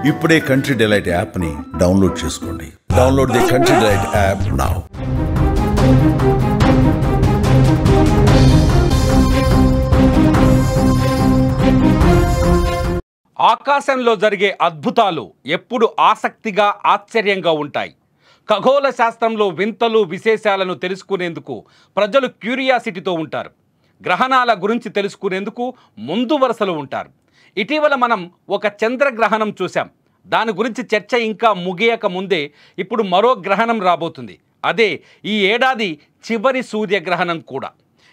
ఇప్పుడే country delight యాప్ని download చేసుకోండి. Download the country delight app now. ఆకాశంలో జరిగే అద్భుతాలు ఎప్పుడు ఆసక్తిగా ఆశ్చర్యంగా ఉంటాయి. ఖగోళ శాస్త్రంలో వింతలు విశేషాలను తెలుసుకునేందుకు ప్రజలు క్యూరియాసిటీతో ఉంటారు. గ్రహణాల గురించి తెలుసుకునేందుకు ముందు వరుసలో ఉంటారు. ఇటీవల మనం ఒక చంద్రగ్రహణం చూసాం. దాని గురించి చర్చ ఇంకా ముగియక ముందే ఇప్పుడు మరో గ్రహణం రాబోతుంది. అదే ఈ ఏడాది చివరి సూర్యగ్రహణం కూడా.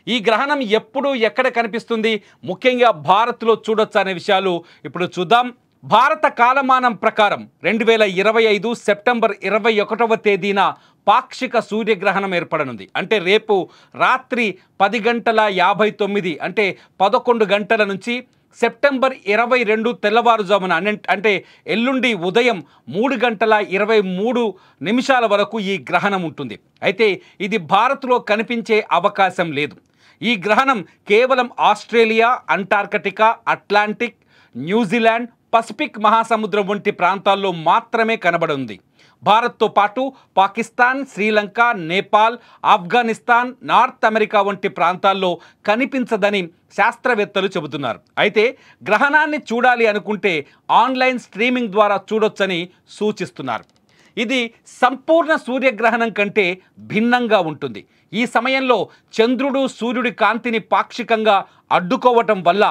ఈ గ్రహణం ఎప్పుడు ఎక్కడ కనిపిస్తుంది, ముఖ్యంగా భారత్లో చూడొచ్చు అనే విషయాలు ఇప్పుడు చూద్దాం. భారత కాలమానం ప్రకారం 2025 సెప్టెంబర్ 21వ తేదీన పాక్షిక సూర్యగ్రహణం ఏర్పడనుంది. అంటే రేపు రాత్రి 10:59 అంటే 11 గంటల నుంచి సెప్టెంబర్ 22 తెల్లవారుజామున అంటే ఎల్లుండి ఉదయం 3:23 వరకు ఈ గ్రహణం ఉంటుంది. అయితే ఇది భారత్లో కనిపించే అవకాశం లేదు. ఈ గ్రహణం కేవలం Australia, Antarctica, Atlantic, New Zealand, Pacific మహాసముద్రం వంటి ప్రాంతాల్లో మాత్రమే కనబడుతుంది. భారత్తో పాటు పాకిస్తాన్, శ్రీలంక, నేపాల్, ఆఫ్ఘనిస్తాన్, నార్త్ అమెరికా వంటి ప్రాంతాల్లో కనిపించదని శాస్త్రవేత్తలు చెబుతున్నారు. అయితే గ్రహణాన్ని చూడాలి అనుకుంటే ఆన్లైన్ స్ట్రీమింగ్ ద్వారా చూడొచ్చని సూచిస్తున్నారు. ఇది సంపూర్ణ సూర్యగ్రహణం కంటే భిన్నంగా ఉంటుంది. ఈ సమయంలో చంద్రుడు సూర్యుడి కాంతిని పాక్షికంగా అడ్డుకోవటం వల్ల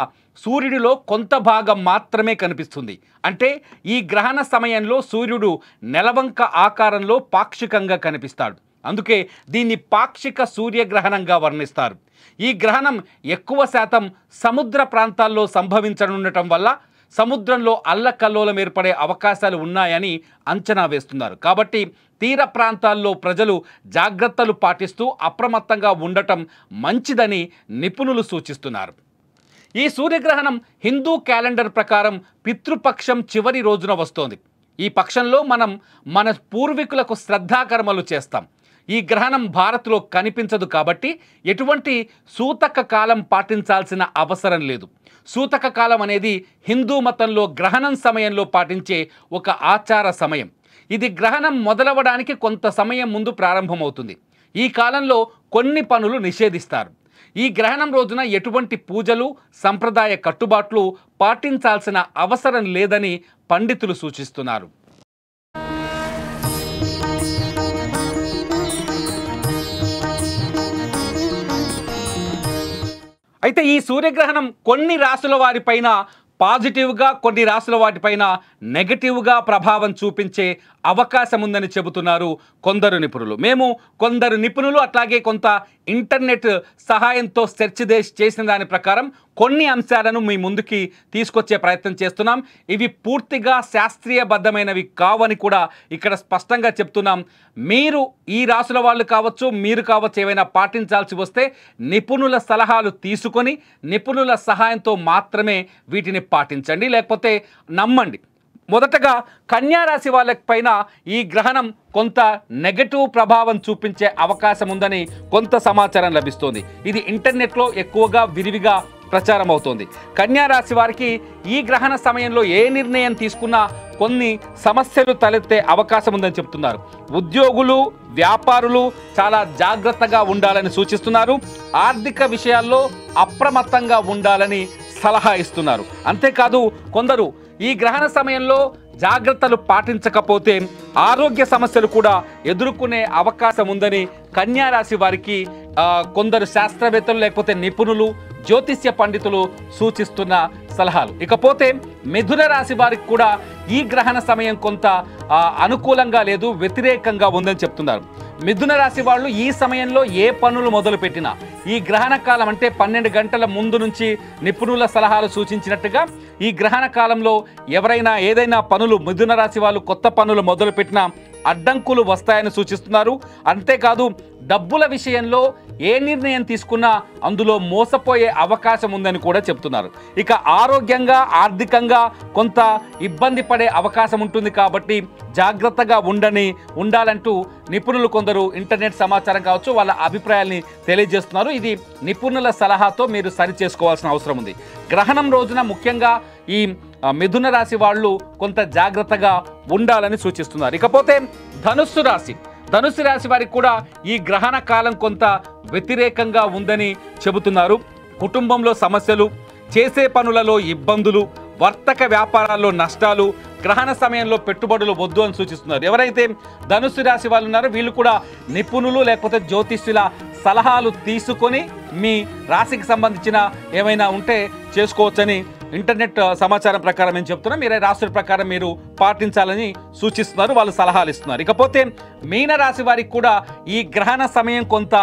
సూర్యుడిలో కొంత భాగం మాత్రమే కనిపిస్తుంది. అంటే ఈ గ్రహణ సమయంలో సూర్యుడు నెలవంక ఆకారంలో పాక్షికంగా కనిపిస్తాడు. అందుకే దీన్ని పాక్షిక సూర్యగ్రహణంగా వర్ణిస్తారు. ఈ గ్రహణం ఎక్కువ శాతం సముద్ర ప్రాంతాల్లో సంభవించనుండటం వల్ల సముద్రంలో అల్లకల్లోలం ఏర్పడే అవకాశాలు ఉన్నాయని అంచనా వేస్తున్నారు. కాబట్టి తీర ప్రాంతాల్లో ప్రజలు జాగ్రత్తలు పాటిస్తూ అప్రమత్తంగా ఉండటం మంచిదని నిపుణులు సూచిస్తున్నారు. ఈ సూర్యగ్రహణం హిందూ క్యాలెండర్ ప్రకారం పితృపక్షం చివరి రోజున వస్తోంది. ఈ పక్షంలో మనం మన పూర్వీకులకు శ్రద్ధాకర్మలు చేస్తాం. ఈ గ్రహణం భారత్లో కనిపించదు కాబట్టి ఎటువంటి సూతక కాలం పాటించాల్సిన అవసరం లేదు. సూతక కాలం అనేది హిందూ మతంలో గ్రహణం సమయంలో పాటించే ఒక ఆచార సమయం. ఇది గ్రహణం మొదలవడానికి కొంత సమయం ముందు ప్రారంభమవుతుంది. ఈ కాలంలో కొన్ని పనులు నిషేధిస్తారు. ఈ గ్రహణం రోజున ఎటువంటి పూజలు, సంప్రదాయ కట్టుబాట్లు పాటించాల్సిన అవసరం లేదని పండితులు సూచిస్తున్నారు. అయితే ఈ సూర్యగ్రహణం కొన్ని రాశుల వారిపైన పాజిటివ్గా, కొన్ని రాశుల వాటిపైన నెగటివ్గా ప్రభావం చూపించే అవకాశం ఉందని చెబుతున్నారు కొందరు నిపుణులు. మేము కొందరు నిపుణులు అట్లాగే కొంత ఇంటర్నెట్ సహాయంతో సెర్చ్ చేసిన దాని ప్రకారం కొన్ని అంశాలను మీ ముందుకి తీసుకొచ్చే ప్రయత్నం చేస్తున్నాం. ఇవి పూర్తిగా శాస్త్రీయబద్ధమైనవి కావని కూడా ఇక్కడ స్పష్టంగా చెప్తున్నాం. మీరు ఈ రాశుల వాళ్ళు కావచ్చు, మీరు కావచ్చు, ఏవైనా పాటించాల్సి వస్తే నిపుణుల సలహాలు తీసుకొని నిపుణుల సహాయంతో మాత్రమే వీటిని పాటించండి, లేకపోతే నమ్మండి. మొదటగా కన్యా రాశి వాళ్ళపైన ఈ గ్రహణం కొంత నెగటివ్ ప్రభావం చూపించే అవకాశం ఉందని కొంత సమాచారం లభిస్తోంది. ఇది ఇంటర్నెట్లో ఎక్కువగా విరివిగా ప్రచారం అవుతోంది. కన్యా రాశి వారికి ఈ గ్రహణ సమయంలో ఏ నిర్ణయం తీసుకున్నా కొన్ని సమస్యలు తలెత్తే అవకాశం ఉందని చెప్తున్నారు. ఉద్యోగులు, వ్యాపారులు చాలా జాగ్రత్తగా ఉండాలని సూచిస్తున్నారు. ఆర్థిక విషయాల్లో అప్రమత్తంగా ఉండాలని సలహా ఇస్తున్నారు. అంతేకాదు కొందరు ఈ గ్రహణ సమయంలో జాగ్రత్తలు పాటించకపోతే ఆరోగ్య సమస్యలు కూడా ఎదుర్కొనే అవకాశం ఉందని కన్యా రాశి వారికి కొందరు శాస్త్రవేత్తలు లేకపోతే నిపుణులు, జ్యోతిష్య పండితులు సూచిస్తున్న సలహాలు. ఇకపోతే మిథున రాశి వారికి కూడా ఈ గ్రహణ సమయం కొంత అనుకూలంగా లేదు, వ్యతిరేకంగా ఉందని చెప్తున్నారు. మిథున రాశి వాళ్ళు ఈ సమయంలో ఏ పనులు మొదలుపెట్టినా ఈ గ్రహణ కాలం అంటే 12 గంటల ముందు నుంచి నిపుణుల సలహాలు సూచించినట్టుగా ఈ గ్రహణ కాలంలో ఎవరైనా ఏదైనా పనులు, మిథున రాశి వాళ్ళు కొత్త పనులు మొదలుపెట్టినా అడ్డంకులు వస్తాయని సూచిస్తున్నారు. అంతేకాదు డబ్బుల విషయంలో ఏ నిర్ణయం తీసుకున్నా అందులో మోసపోయే అవకాశం ఉందని కూడా చెప్తున్నారు. ఇక ఆరోగ్యంగా, ఆర్థికంగా కొంత ఇబ్బంది పడే అవకాశం ఉంటుంది కాబట్టి జాగ్రత్తగా ఉండాలంటూ నిపుణులు కొందరు ఇంటర్నెట్ సమాచారం కావచ్చు వాళ్ళ అభిప్రాయాల్ని తెలియజేస్తున్నారు. ఇది నిపుణుల సలహాతో మీరు సరి చేసుకోవాల్సిన అవసరం ఉంది. గ్రహణం రోజున ముఖ్యంగా ఈ మిథున రాశి వాళ్ళు కొంత జాగ్రత్తగా ఉండాలని సూచిస్తున్నారు. ఇకపోతే ధనుస్సు రాశి, ధనుస్సు రాశి వారికి కూడా ఈ గ్రహణ కాలం కొంత వ్యతిరేకంగా ఉందని చెబుతున్నారు. కుటుంబంలో సమస్యలు, చేసే పనులలో ఇబ్బందులు, వర్తక వ్యాపారాల్లో నష్టాలు, గ్రహణ సమయంలో పెట్టుబడులు వద్దు అని సూచిస్తున్నారు. ఎవరైతే ధనుస్సు రాశి వాళ్ళు ఉన్నారో వీళ్ళు కూడా నిపుణులు లేకపోతే జ్యోతిష్యుల సలహాలు తీసుకొని మీ రాశికి సంబంధించిన ఏమైనా ఉంటే చేసుకోవచ్చని ఇంటర్నెట్ సమాచారం ప్రకారం ఏం చెప్తున్నా, మీరే రాశుల ప్రకారం మీరు పాటించాలని సూచిస్తున్నారు, వాళ్ళు సలహాలు ఇస్తున్నారు. ఇకపోతే మీన రాశి వారికి కూడా ఈ గ్రహణ సమయం కొంత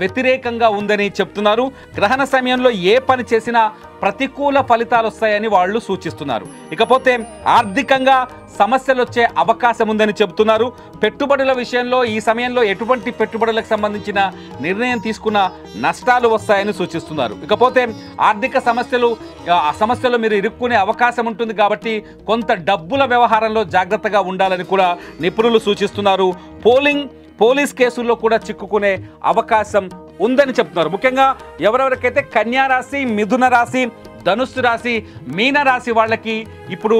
వ్యతిరేకంగా ఉందని చెప్తున్నారు. గ్రహణ సమయంలో ఏ పని చేసినా ప్రతికూల ఫలితాలు వస్తాయని వాళ్ళు సూచిస్తున్నారు. ఇకపోతే ఆర్థికంగా సమస్యలు వచ్చే అవకాశం ఉందని చెబుతున్నారు. పెట్టుబడుల విషయంలో ఈ సమయంలో ఎటువంటి పెట్టుబడులకు సంబంధించిన నిర్ణయం తీసుకున్న నష్టాలు వస్తాయని సూచిస్తున్నారు. ఇకపోతే ఆర్థిక సమస్యలు మీరు ఇరుక్కునే అవకాశం ఉంటుంది కాబట్టి కొంత డబ్బుల వ్యవహారంలో జాగ్రత్తగా ఉండాలని కూడా నిపుణులు సూచిస్తున్నారు. పోలీస్ కేసుల్లో కూడా చిక్కుకునే అవకాశం ఉందని చెప్తున్నారు. ముఖ్యంగా ఎవరెవరికైతే కన్యా రాశి, మిథున రాశి, ధనుస్సు రాశి, మీన రాశి వాళ్ళకి ఇప్పుడు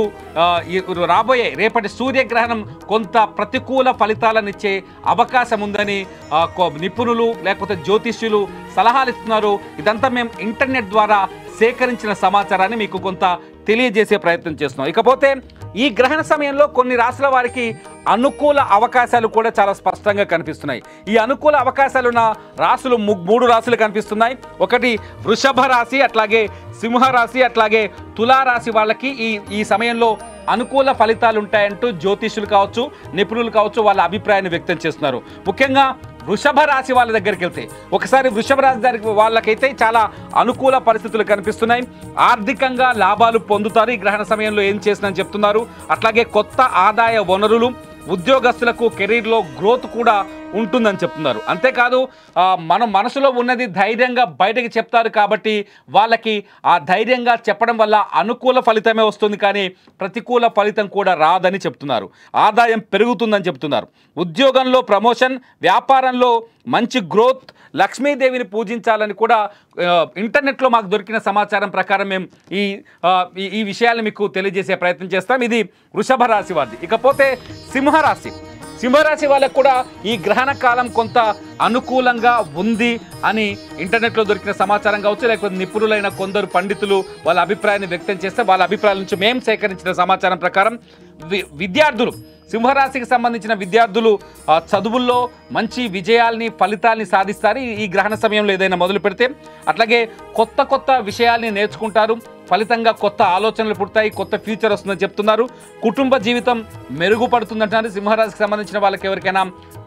రాబోయే రేపటి సూర్యగ్రహణం కొంత ప్రతికూల ఫలితాలను ఇచ్చే అవకాశం ఉందని నిపుణులు లేకపోతే జ్యోతిష్యులు సలహాలు ఇస్తున్నారు. ఇదంతా మేము ఇంటర్నెట్ ద్వారా సేకరించిన సమాచారాన్ని మీకు కొంత తెలియజేసే ప్రయత్నం చేస్తున్నాం. ఇకపోతే ఈ గ్రహణ సమయంలో కొన్ని రాశుల వారికి అనుకూల అవకాశాలు కూడా చాలా స్పష్టంగా కనిపిస్తున్నాయి. ఈ అనుకూల అవకాశాలున్న రాశులు 3 రాశులు కనిపిస్తున్నాయి. ఒకటి వృషభ రాశి, అట్లాగే సింహరాశి, అట్లాగే తులారాశి వాళ్ళకి ఈ సమయంలో అనుకూల ఫలితాలు ఉంటాయంటూ జ్యోతిష్యులు కావచ్చు, నిపుణులు కావచ్చు వాళ్ళ అభిప్రాయాన్ని వ్యక్తం చేస్తున్నారు. ముఖ్యంగా వృషభ రాశి వాళ్ళ దగ్గరికి వెళ్తే ఒకసారి వృషభ రాశి వాళ్ళకైతే చాలా అనుకూల పరిస్థితులు కనిపిస్తున్నాయి. ఆర్థికంగా లాభాలు పొందుతారు ఈ గ్రహణ సమయంలో ఏం చేసినని చెప్తున్నారు. అట్లాగే కొత్త ఆదాయ వనరులు, ఉద్యోగస్తులకు కెరీర్లో గ్రోత్ కూడా ఉంటుందని చెప్తున్నారు. అంతేకాదు మన మనసులో ఉన్నది ధైర్యంగా బయటకి చెప్తారు కాబట్టి వాళ్ళకి ఆ ధైర్యంగా చెప్పడం వల్ల అనుకూల ఫలితమే వస్తుంది కానీ ప్రతికూల ఫలితం కూడా రాదని చెప్తున్నారు. ఆదాయం పెరుగుతుందని చెప్తున్నారు. ఉద్యోగంలో ప్రమోషన్, వ్యాపారంలో మంచి గ్రోత్, లక్ష్మీదేవిని పూజించాలని కూడా ఇంటర్నెట్లో మాకు దొరికిన సమాచారం ప్రకారం మేము ఈ విషయాలను మీకు తెలియజేసే ప్రయత్నం చేస్తాం. ఇది వృషభ రాశి వారిది. ఇకపోతే సింహరాశి వాళ్ళకు కూడా ఈ గ్రహణ కాలం కొంత అనుకూలంగా ఉంది అని ఇంటర్నెట్లో దొరికిన సమాచారం కావచ్చు, లేకపోతే నిపుణులైన కొందరు పండితులు వాళ్ళ అభిప్రాయాన్ని వ్యక్తం చేస్తే వాళ్ళ అభిప్రాయాల నుంచి మేము సేకరించిన సమాచారం ప్రకారం విద్యార్థులు, సింహరాశికి సంబంధించిన విద్యార్థులు చదువుల్లో మంచి విజయాల్ని, ఫలితాల్ని సాధిస్తారు ఈ గ్రహణ సమయంలో ఏదైనా మొదలు పెడితే. అట్లాగే కొత్త విషయాల్ని నేర్చుకుంటారు, ఫలితంగా కొత్త ఆలోచనలు పుడతాయి, కొత్త ఫ్యూచర్ వస్తుందని చెప్తున్నారు. కుటుంబ జీవితం మెరుగుపడుతుందంటున్నారు. సింహరాశికి సంబంధించిన వాళ్ళకి ఎవరికైనా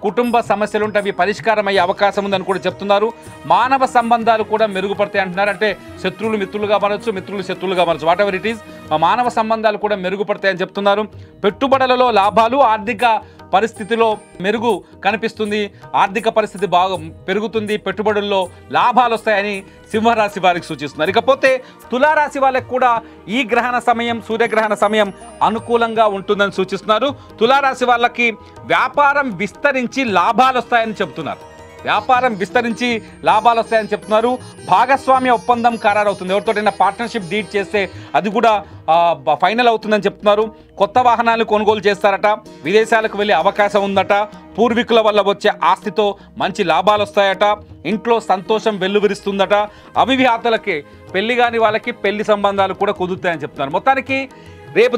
కుటుంబ సమస్యలు ఉంటే అవి పరిష్కారం అయ్యే అవకాశం ఉందని కూడా చెప్తున్నారు. మానవ సంబంధాలు కూడా మెరుగుపడతాయి అంటున్నారు. అంటే శత్రువులు మిత్రులుగా మారచ్చు, మిత్రులు శత్రువులుగా మారచ్చు, వాట్ ఎవర్ ఇట్ ఈస్, మానవ సంబంధాలు కూడా మెరుగుపడతాయని చెప్తున్నారు. పెట్టుబడులలో లాభాలు, ఆర్థిక పరిస్థితిలో మెరుగు కనిపిస్తుంది, ఆర్థిక పరిస్థితి బాగా పెరుగుతుంది, పెట్టుబడుల్లో లాభాలు వస్తాయని సింహరాశి వారికి సూచిస్తున్నారు. ఇకపోతే తులారాశి వాళ్ళకి కూడా ఈ గ్రహణ సమయం, సూర్యగ్రహణ సమయం అనుకూలంగా ఉంటుందని సూచిస్తున్నారు. తులారాశి వాళ్ళకి వ్యాపారం విస్తరించి లాభాలు వస్తాయని చెప్తున్నారు. భాగస్వామ్య ఒప్పందం ఖరారవుతుంది. ఎవరితోటైనా పార్ట్నర్షిప్ డీడ్ చేస్తే అది కూడా ఫైనల్ అవుతుందని చెప్తున్నారు. కొత్త వాహనాలు కొనుగోలు చేస్తారట, విదేశాలకు వెళ్ళే అవకాశం ఉందట, పూర్వీకుల వల్ల వచ్చే ఆస్తితో మంచి లాభాలు వస్తాయట, ఇంట్లో సంతోషం వెల్లువిరుస్తుందట, అవివాహితులకి పెళ్లి కాని వాళ్ళకి పెళ్లి సంబంధాలు కూడా కుదురుతాయని చెప్తున్నారు. మొత్తానికి రేపు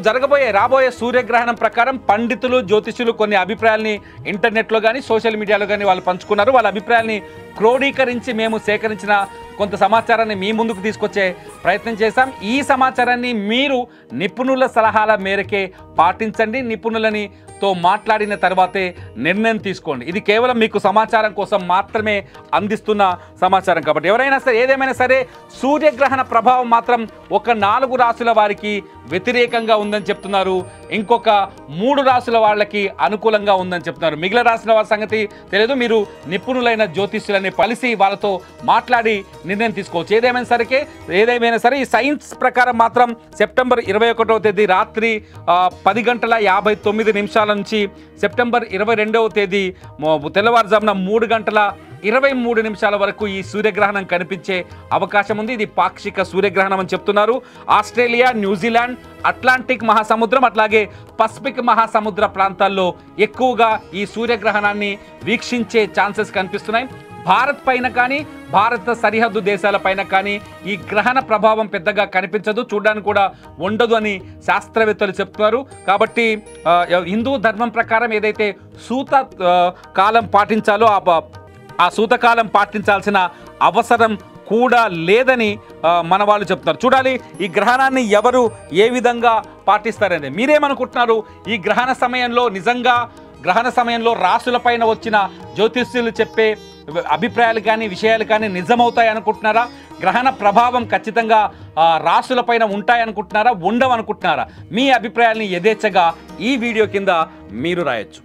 రాబోయే సూర్యగ్రహణం ప్రకారం పండితులు, జ్యోతిష్యులు కొన్ని అభిప్రాయాల్ని ఇంటర్నెట్లో కానీ సోషల్ మీడియాలో కానీ వాళ్ళు పంచుకున్నారు. వాళ్ళ అభిప్రాయాల్ని క్రోడీకరించి మేము సేకరించిన కొంత సమాచారాన్ని మీ ముందుకు తీసుకొచ్చే ప్రయత్నం చేశాం. ఈ సమాచారాన్ని మీరు నిపుణుల సలహాల మేరకే పాటించండి. నిపుణులతో మాట్లాడిన తర్వాతే నిర్ణయం తీసుకోండి. ఇది కేవలం మీకు సమాచారం కోసం మాత్రమే అందిస్తున్న సమాచారం కాబట్టి ఎవరైనా సరే ఏదేమైనా సరే సూర్యగ్రహణ ప్రభావం మాత్రం ఒక 4 రాశుల వారికి వ్యతిరేకంగా ఉందని చెప్తున్నారు. ఇంకొక 3 రాశుల వాళ్ళకి అనుకూలంగా ఉందని చెప్తున్నారు. మిగిలిన రాశుల వారి సంగతి తెలియదు. మీరు నిపుణులైన జ్యోతిష్యులని కలిసి వాళ్ళతో మాట్లాడి నిర్ణయం తీసుకోవచ్చు. ఏదేమైనా సరే ఈ సైన్స్ ప్రకారం మాత్రం సెప్టెంబర్ 21వ తేదీ రాత్రి 10:59 నుంచి సెప్టెంబర్ 22వ తేదీ తెల్లవారుజామున 3:20 23 నిమిషాల వరకు ఈ సూర్యగ్రహణం కనిపించే అవకాశం ఉంది. ఇది పాక్షిక సూర్యగ్రహణం అని చెప్తున్నారు. ఆస్ట్రేలియా, న్యూజిలాండ్, అట్లాంటిక్ మహాసముద్రం అట్లాగే పసిఫిక్ మహాసముద్ర ప్రాంతాల్లో ఎక్కువగా ఈ సూర్యగ్రహణాన్ని వీక్షించే ఛాన్సెస్ కనిపిస్తున్నాయి. భారత్ పైన కానీ భారత సరిహద్దు దేశాల పైన కానీ ఈ గ్రహణ ప్రభావం పెద్దగా కనిపించదు, చూడడానికి కూడా ఉండదు అని శాస్త్రవేత్తలు చెప్తున్నారు. కాబట్టి హిందూ ధర్మం ప్రకారం ఏదైతే సూత కాలం పాటించాలో ఆ సూతకాలం పాటించాల్సిన అవసరం కూడా లేదని మన వాళ్ళు చెప్తున్నారు. చూడాలి ఈ గ్రహణాన్ని ఎవరు ఏ విధంగా పాటిస్తారని. మీరేమనుకుంటున్నారు? ఈ గ్రహణ సమయంలో నిజంగా గ్రహణ సమయంలో రాసులపైన వచ్చిన జ్యోతిష్యులు చెప్పే అభిప్రాయాలు కానీ విషయాలు కానీ నిజమవుతాయి అనుకుంటున్నారా? గ్రహణ ప్రభావం ఖచ్చితంగా రాసులపైన ఉంటాయనుకుంటున్నారా, ఉండవనుకుంటున్నారా? మీ అభిప్రాయాల్ని యథేచ్ఛగా ఈ వీడియో కింద మీరు రాయొచ్చు.